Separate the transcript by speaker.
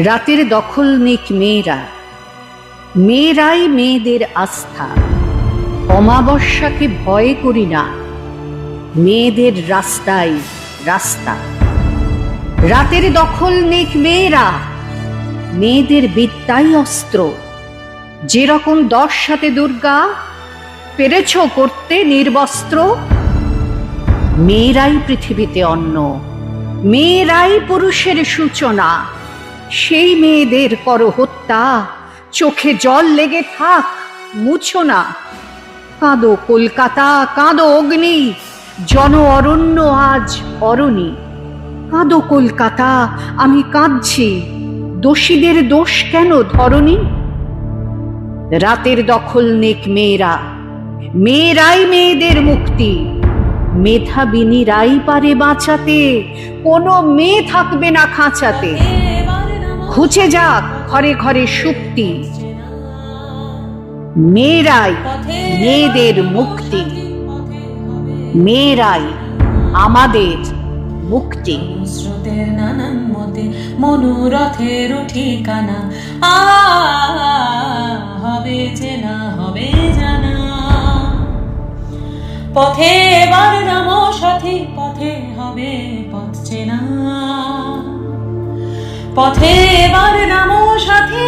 Speaker 1: রাতের দখল নিক মেয়েরা, মেয়েরাই মেয়েদের আস্থা। অমাবস্যাকে ভয় করি না, মেয়েদের রাস্তায় রাস্তা। রাতের দখল নিক মেয়েরা, মেয়েদের বিদ্যাই অস্ত্র। যেরকম 10 হাতে দুর্গা পেরেছ করতে নির্বস্ত্র, মেয়েরাই পৃথিবীতে অন্ন, মেয়েরাই পুরুষের সূচনা। সেই মেয়েদের করো হত্যা, চোখে জল লেগে থাক মুছো না। কাঁদো কলকাতা, কাঁদো অগ্নি, জন অরণ্য আজ অরণি। কাঁদো কলকাতা, আমি কাঁদছি, দোষীদের দোষ কেন ধরনি? রাতের দখল নিক মেয়েরা, মেয়েরাই মেয়েদের মুক্তি। মেধাবিনীরাই পারে বাঁচাতে, কোনো মেয়ে থাকবে না খাঁচাতে। ঘুচে যাক ঘরে ঘরে সুপ্তি, মেয়েরাই মেয়েদের মুক্তি, মেয়েরাই আমাদের মুক্তি।
Speaker 2: স্রোতের নানান মতে মনোরথের ঠিকানা হবে চেনা, হবে জানা। পথে এবার নামো সাথী, পথে হবে পথ চেনা। পথে এবার নামো সাথী।